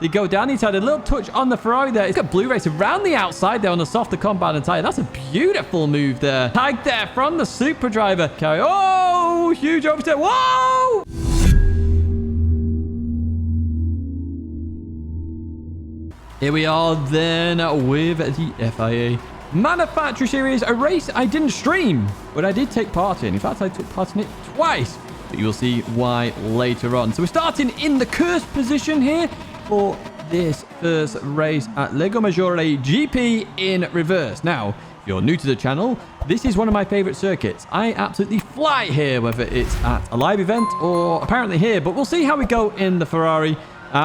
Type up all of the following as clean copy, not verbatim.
They go down the inside. A little touch on the Ferrari there. It's got Blue Racer around the outside there on the softer compound tire. That's a beautiful move there. Tag there from the Super driver. Carry. Oh, huge overstep. Whoa! Here we are then with the FIA Manufacturer Series, a race I didn't stream, but I did take part in. In fact, I took part in it twice, but you'll see why later on. So we're starting in the cursed position here for this first race at Lago Maggiore GP in reverse. Now, if you're new to the channel, this is one of my favorite circuits. I absolutely fly here, whether it's at a live event or apparently here, but we'll see how we go in the Ferrari.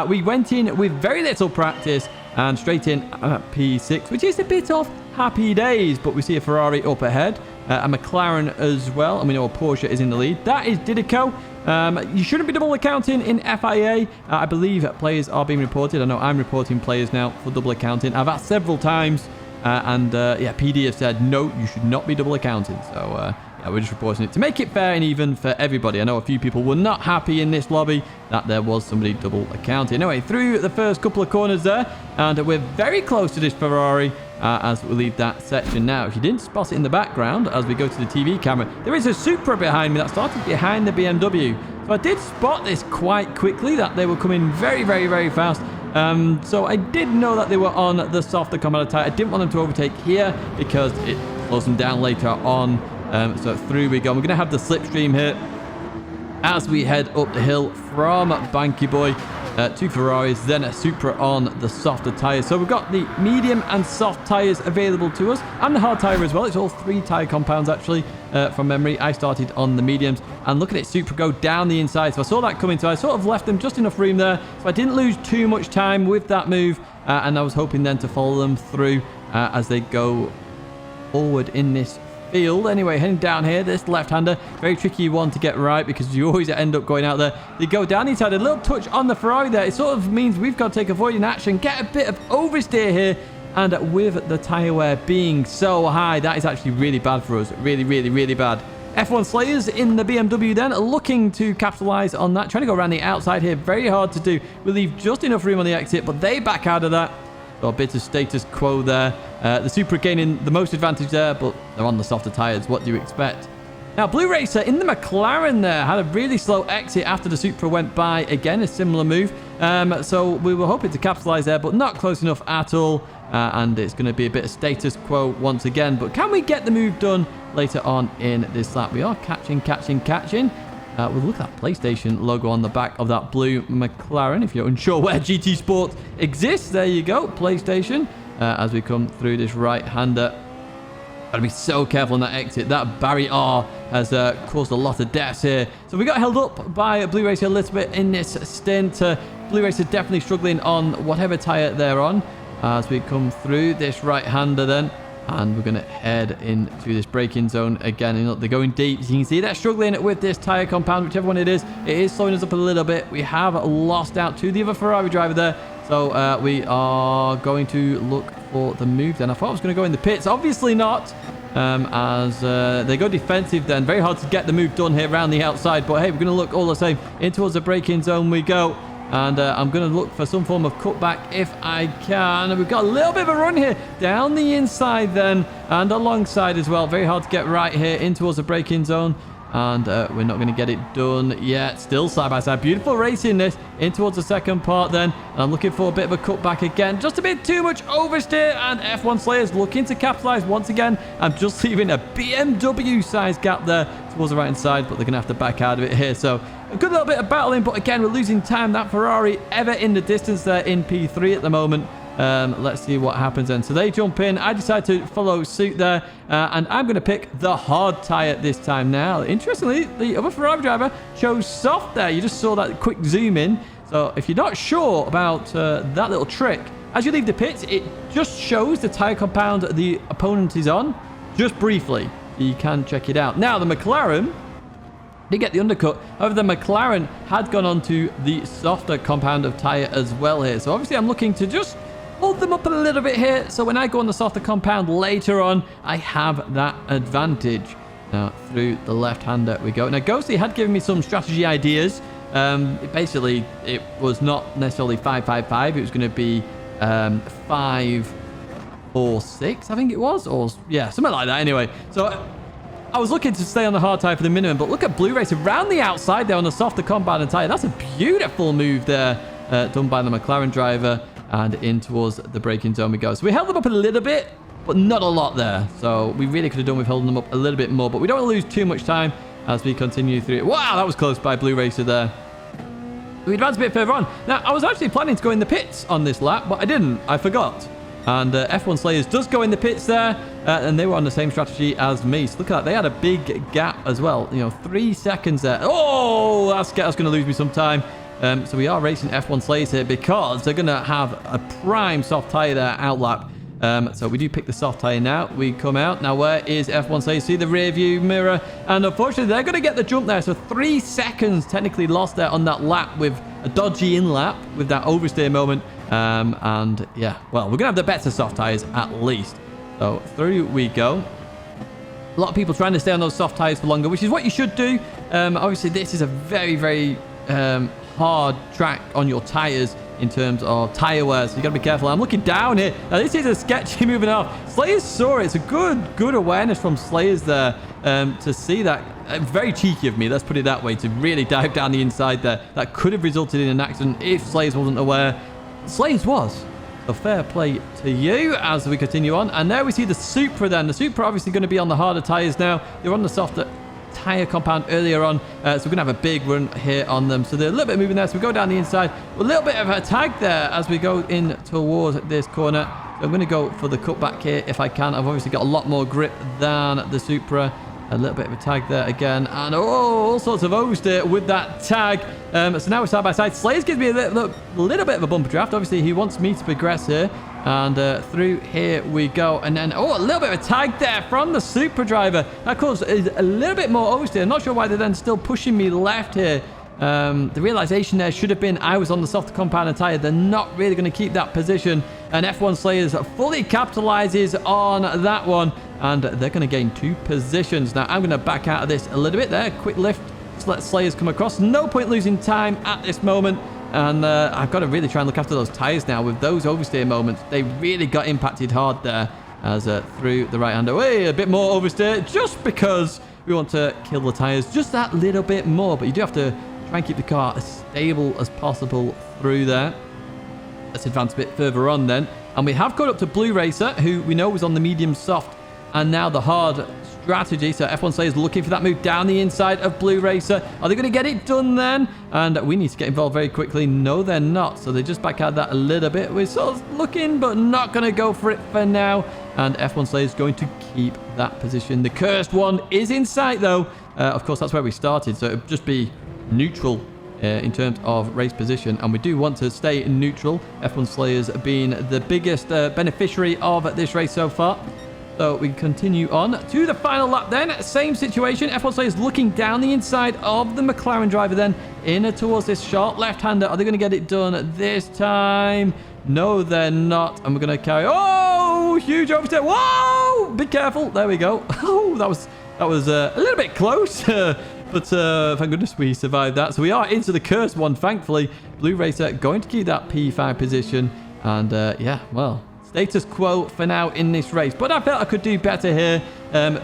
We went in with very little practice and straight in at P6, which is a bit of happy days, but we see a Ferrari up ahead, a McLaren as well, and we know a Porsche is in the lead. That is Didico. You shouldn't be double accounting in FIA. I believe players are being reported. I know I'm reporting players now for double accounting. I've asked several times, and PD have said, no, you should not be double accounting. So, yeah, we're just reporting it to make it fair and even for everybody. I know a few people were not happy in this lobby that there was somebody double accounting. Anyway, through the first couple of corners there, and we're very close to this Ferrari as we leave that section now. If you didn't spot it in the background, as we go to the TV camera, there is a Supra behind me that started behind the BMW. So I did spot this quite quickly, that they were coming very, very, very fast. So I did know that they were on the softer compound tire. I didn't want them to overtake here because it slows them down later on. So through we go. We're going to have the slipstream here as we head up the hill from Banky Boy to Ferraris, then a Supra on the softer tyres. So we've got the medium and soft tyres available to us, and the hard tyre as well. It's all 3 tyre compounds actually from memory. I started on the mediums, and look at it, Supra go down the inside. So I saw that coming, so I sort of left them just enough room there, so I didn't lose too much time with that move, and I was hoping then to follow them through as they go forward in this field. Anyway, heading down here, this left-hander, very tricky one to get right because you always end up going out there. They go down the inside, a little touch on the Ferrari there. It sort of means we've got to take avoiding action, get a bit of oversteer here, and with the tyre wear being so high, that is actually really bad for us. Really, really, really bad. F1 Slayers in the BMW then, looking to capitalize on that, trying to go around the outside here. Very hard to do. We leave just enough room on the exit, but they back out of that. So a bit of status quo there. The Supra gaining the most advantage there, but they're on the softer tyres. What do you expect? Now, Blue Racer in the McLaren there had a really slow exit after the Supra went by. Again, a similar move. So we were hoping to capitalize there, but not close enough at all. And it's going to be a bit of status quo once again. But can we get the move done later on in this lap? We are catching. We'll look at that PlayStation logo on the back of that blue McLaren. If you're unsure where GT Sport exists, there you go, PlayStation. As we come through this right-hander, gotta be so careful on that exit. That Barry R has caused a lot of deaths here. So we got held up by Blue Racer a little bit in this stint. Blue Racer definitely struggling on whatever tyre they're on as we come through this right-hander then. And we're going to head into this braking zone again. And look, they're going deep. As you can see, they're struggling with this tyre compound, whichever one it is. It is slowing us up a little bit. We have lost out to the other Ferrari driver there. So we are going to look for the move then. I thought I was going to go in the pits. Obviously not. As they go defensive then. Very hard to get the move done here around the outside. But hey, we're going to look all the same. In towards the braking zone we go. And I'm going to look for some form of cutback if I can. We've got a little bit of a run here down the inside then and alongside as well. Very hard to get right here in towards the braking zone. And we're not going to get it done yet. Still side by side. Beautiful racing this in towards the second part then. And I'm looking for a bit of a cutback again. Just a bit too much oversteer. And F1 Slayers looking to capitalize once again. I'm just leaving a BMW size gap there towards the right hand side. But they're going to have to back out of it here. So a good little bit of battling. But again, we're losing time. That Ferrari ever in the distance there in P3 at the moment. Let's see what happens then. So they jump in. I decide to follow suit there. And I'm going to pick the hard tyre this time now. Interestingly, the other Ferrari driver chose soft there. You just saw that quick zoom in. So if you're not sure about that little trick, as you leave the pits, it just shows the tyre compound the opponent is on. Just briefly. You can check it out. Now, the McLaren did get the undercut. However, the McLaren had gone on to the softer compound of tyre as well here. So obviously, I'm looking to just hold them up a little bit here, so when I go on the softer compound later on, I have that advantage. Now, through the left-hander we go. Now, Ghosty had given me some strategy ideas Basically, it was not necessarily 5-5-5. It was going to be 5-4-6, I think it was. Or, yeah, something like that. Anyway, so I was looking to stay on the hard tyre for the minimum, but look at Blue Racer around the outside there on the softer compound tyre. That's a beautiful move there done by the McLaren driver, and in towards the braking zone we go. So we held them up a little bit, but not a lot there. So we really could have done with holding them up a little bit more, but we don't want to lose too much time as we continue through it. Wow, that was close by Blue Racer there. We advanced a bit further on. Now, I was actually planning to go in the pits on this lap, but I didn't. I forgot. And F1 Slayers does go in the pits there, and they were on the same strategy as me. So look at that. They had a big gap as well. 3 seconds there. Oh, that's going to lose me some time. So we are racing F1 Slayers here because they're going to have a prime soft tyre there out lap. So we do pick the soft tyre now. We come out. Now, where is F1 Slayers? See the rear view mirror. And unfortunately, they're going to get the jump there. So 3 seconds technically lost there on that lap with a dodgy in lap with that oversteer moment. And yeah, well, we're going to have the better soft tyres at least. So through we go. A lot of people trying to stay on those soft tyres for longer, which is what you should do. Obviously, this is a very hard track on your tyres in terms of tyre wear, so you got to be careful. I'm looking down here. Now, this is a sketchy moving off. Slayers saw it. It's a good awareness from Slayers there to see that. Very cheeky of me, let's put it that way, to really dive down the inside there. That could have resulted in an accident if Slayers wasn't aware. Slayers was. So fair play to you as we continue on. And now we see the Supra then. The Supra obviously going to be on the harder tyres now. They're on the softer tyre compound earlier on. So we're going to have a big run here on them. So they're a little bit moving there. So we go down the inside. A little bit of a tag there as we go in towards this corner. So I'm going to go for the cutback here if I can. I've obviously got a lot more grip than the Supra. A little bit of a tag there again. And all sorts of oversteer with that tag. So now we're side by side. Slayers gives me a little bit of a bumper draft. Obviously, he wants me to progress here. And through here we go. And then, a little bit of a tag there from the Supra driver. That causes a little bit more oversteer. I'm not sure why they're then still pushing me left here. The realization there should have been I was on the softer compound tyre. They're not really going to keep that position. And F1 Slayers fully capitalizes on that one. And they're going to gain 2 positions. Now, I'm going to back out of this a little bit there. Quick lift. Just let Slayers come across. No point losing time at this moment. And I've got to really try and look after those tyres now with those oversteer moments. They really got impacted hard there as through the right-hander. A bit more oversteer just because we want to kill the tyres just that little bit more. But you do have to try and keep the car as stable as possible through there. Let's advance a bit further on then. And we have caught up to Blue Racer, who we know was on the medium soft and now the hard strategy. So F1 Slayers looking for that move down the inside of Blue Racer. Are they going to get it done then? And we need to get involved very quickly. No, they're not. So they just back out that a little bit. We're sort of looking, but not going to go for it for now. And F1 Slayers going to keep that position. The cursed one is in sight, though. Of course, that's where we started. So it would just be neutral in terms of race position, and we do want to stay neutral. F1 Slayers being the biggest beneficiary of this race so far. So we continue on to the final lap then. Same situation. F1 Slayers looking down the inside of the McLaren driver then in towards this short left-hander. Are they going to get it done this time? No, they're not. And we're going to carry... huge overstep. Whoa! Be careful. There we go. That was a little bit close. But thank goodness we survived that. So we are into the cursed one, thankfully. Blue Racer going to keep that P5 position. And yeah, well, status quo for now in this race. But I felt I could do better here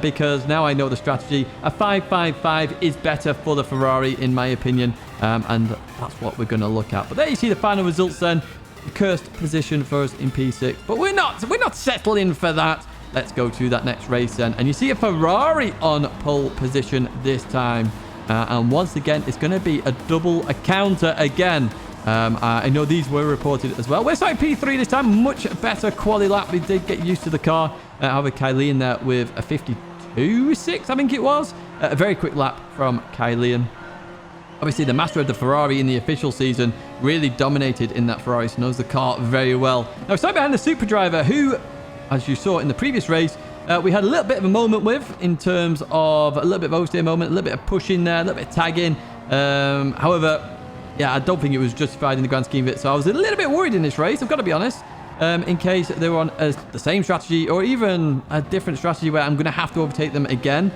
because now I know the strategy. A 5-5-5 is better for the Ferrari, in my opinion. And that's what we're going to look at. But there you see the final results then. The cursed position for us in P6. But we're not settling for that. Let's go to that next race then. And you see a Ferrari on pole position this time. And once again, it's going to be a double encounter again. I know these were reported as well. We're starting P3 this time. Much better quali lap. We did get used to the car. However, Kylian there with a 52.6, I think it was. A very quick lap from Kylian. Obviously, the master of the Ferrari in the official season really dominated in that Ferrari. So knows the car very well. Now, starting behind the Supra driver, who... as you saw in the previous race, we had a little bit of a moment with in terms of a little bit of oversteer moment, a little bit of pushing there, a little bit of tagging. However, yeah, I don't think it was justified in the grand scheme of it. So I was a little bit worried in this race, I've got to be honest, in case they were on the same strategy or even a different strategy where I'm going to have to overtake them again.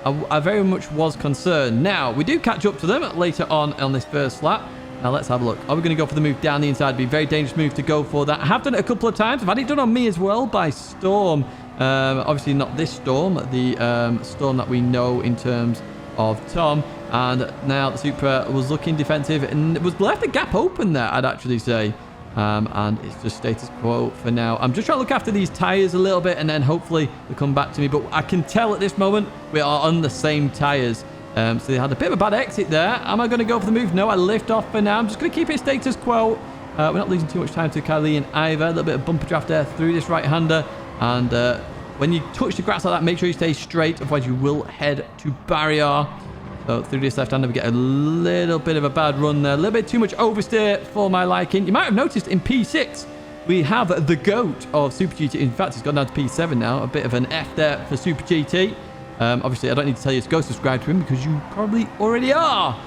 I very much was concerned. Now, we do catch up to them later on this first lap. Now, let's have a look. Are we going to go for the move down the inside? It'd be a very dangerous move to go for that. I have done it a couple of times. I've had it done on me as well by Storm. Obviously, not this Storm. The Storm that we know in terms of Tom. And now the Supra was looking defensive and it was left a gap open there, I'd actually say. And it's just status quo for now. I'm just trying to look after these tyres a little bit and then hopefully they'll come back to me. But I can tell at this moment we are on the same tyres. So they had a bit of a bad exit there. Am I going to go for the move? No, I lift off for now. I'm just going to keep it status quo. We're not losing too much time to Kylie either. A little bit of bumper draft there through this right-hander. And when you touch the grass like that, make sure you stay straight. Otherwise, you will head to barrier. So through this left-hander, we get a little bit of a bad run there. A little bit too much oversteer for my liking. You might have noticed in P6, we have the GOAT of Super GT. In fact, it's gone down to P7 now. A bit of an F there for Super GT. Obviously, I don't need to tell you to go subscribe to him because you probably already are.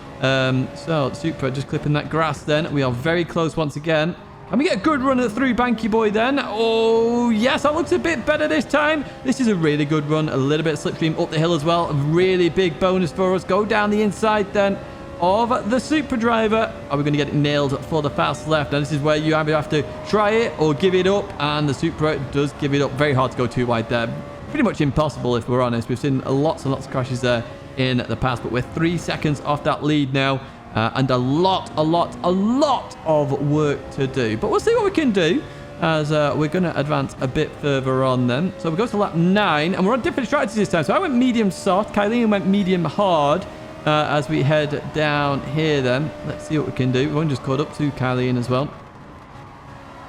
So, Supra just clipping that grass then. We are very close once again. Can we get a good run at through Banky Boy then? Oh, yes, that looks a bit better this time. This is a really good run. A little bit of slipstream up the hill as well. A really big bonus for us. Go down the inside then of the Supra driver. Are we going to get it nailed for the fast left? Now, this is where you either have to try it or give it up. And the Supra does give it up. Very hard to go too wide there. Pretty much impossible if we're honest. We've seen lots and lots of crashes there in the past, but we're 3 seconds off that lead now, and a lot of work to do. But we'll see what we can do as we're going to advance a bit further on then. So we go to lap 9, and we're on different strategies this time. So I went medium soft, Kylie went medium hard as we head down here then. Let's see what we can do. We've only just caught up to Kylie as well.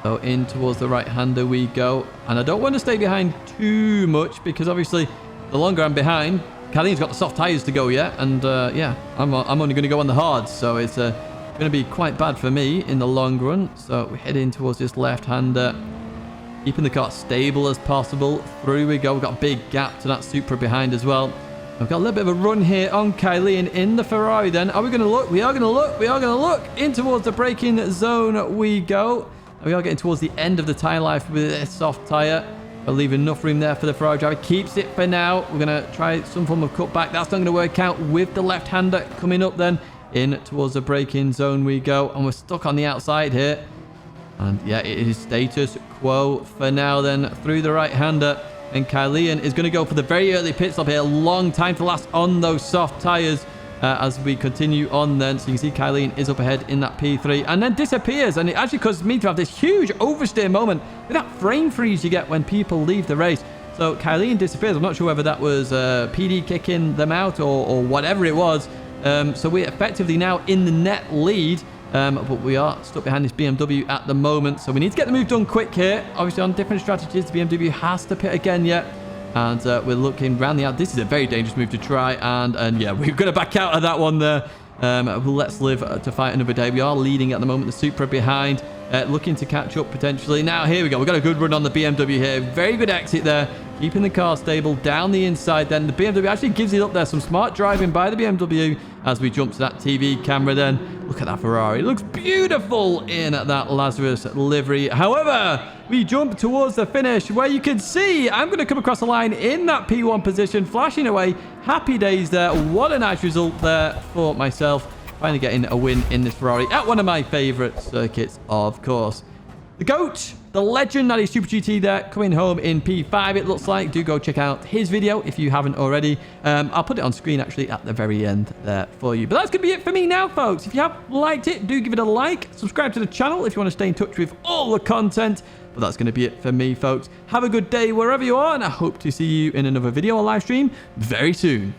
So in towards the right-hander we go. And I don't want to stay behind too much because obviously the longer I'm behind, Kylie's got the soft tyres to go yet. And yeah, I'm only going to go on the hards. So it's going to be quite bad for me in the long run. So we head in towards this left-hander. Keeping the car stable as possible. Through we go. We've got a big gap to that Supra behind as well. We've got a little bit of a run here on Kylie and in the Ferrari then. Are we going to look? We are going to look. We are going to look. In towards the braking zone we go. We are getting towards the end of the tyre life with a soft tyre. We'll leave enough room there for the Ferrari driver. Keeps it for now. We're going to try some form of cutback. That's not going to work out with the left-hander coming up then. In towards the braking zone we go. And we're stuck on the outside here. And yeah, it is status quo for now then through the right-hander. And Kylian is going to go for the very early pit stop here. Long time to last on those soft tyres. As we continue on then. So you can see Kylie is up ahead in that P3 and then disappears, and it actually causes me to have this huge oversteer moment with that frame freeze you get when people leave the race. So Kylie disappears. I'm not sure whether that was PD kicking them out or whatever it was. So we're effectively now in the net lead, but we are stuck behind this BMW at the moment. So we need to get the move done quick here. Obviously on different strategies, the BMW has to pit again yet. And we're looking round the out. This is a very dangerous move to try. And yeah, we're going to back out of that one there. Let's live to fight another day. We are leading at the moment. The Supra behind. Looking to catch up potentially. Now, here we go. We've got a good run on the BMW here. Very good exit there. Keeping the car stable down the inside then. The BMW actually gives it up there. Some smart driving by the BMW as we jump to that TV camera then. Look at that Ferrari. It looks beautiful in that Lazarus livery. However, we jump towards the finish where you can see I'm going to come across the line in that P1 position, flashing away. Happy days there. What a nice result there for myself. Finally getting a win in this Ferrari at one of my favourite circuits, of course. The GOAT, the legend that is Super GT there, coming home in P5 it looks like. Do go check out his video if you haven't already. I'll put it on screen actually at the very end there for you. But that's going to be it for me now, folks. If you have liked it, do give it a like. Subscribe to the channel if you want to stay in touch with all the content. But that's going to be it for me, folks. Have a good day wherever you are, and I hope to see you in another video or live stream very soon.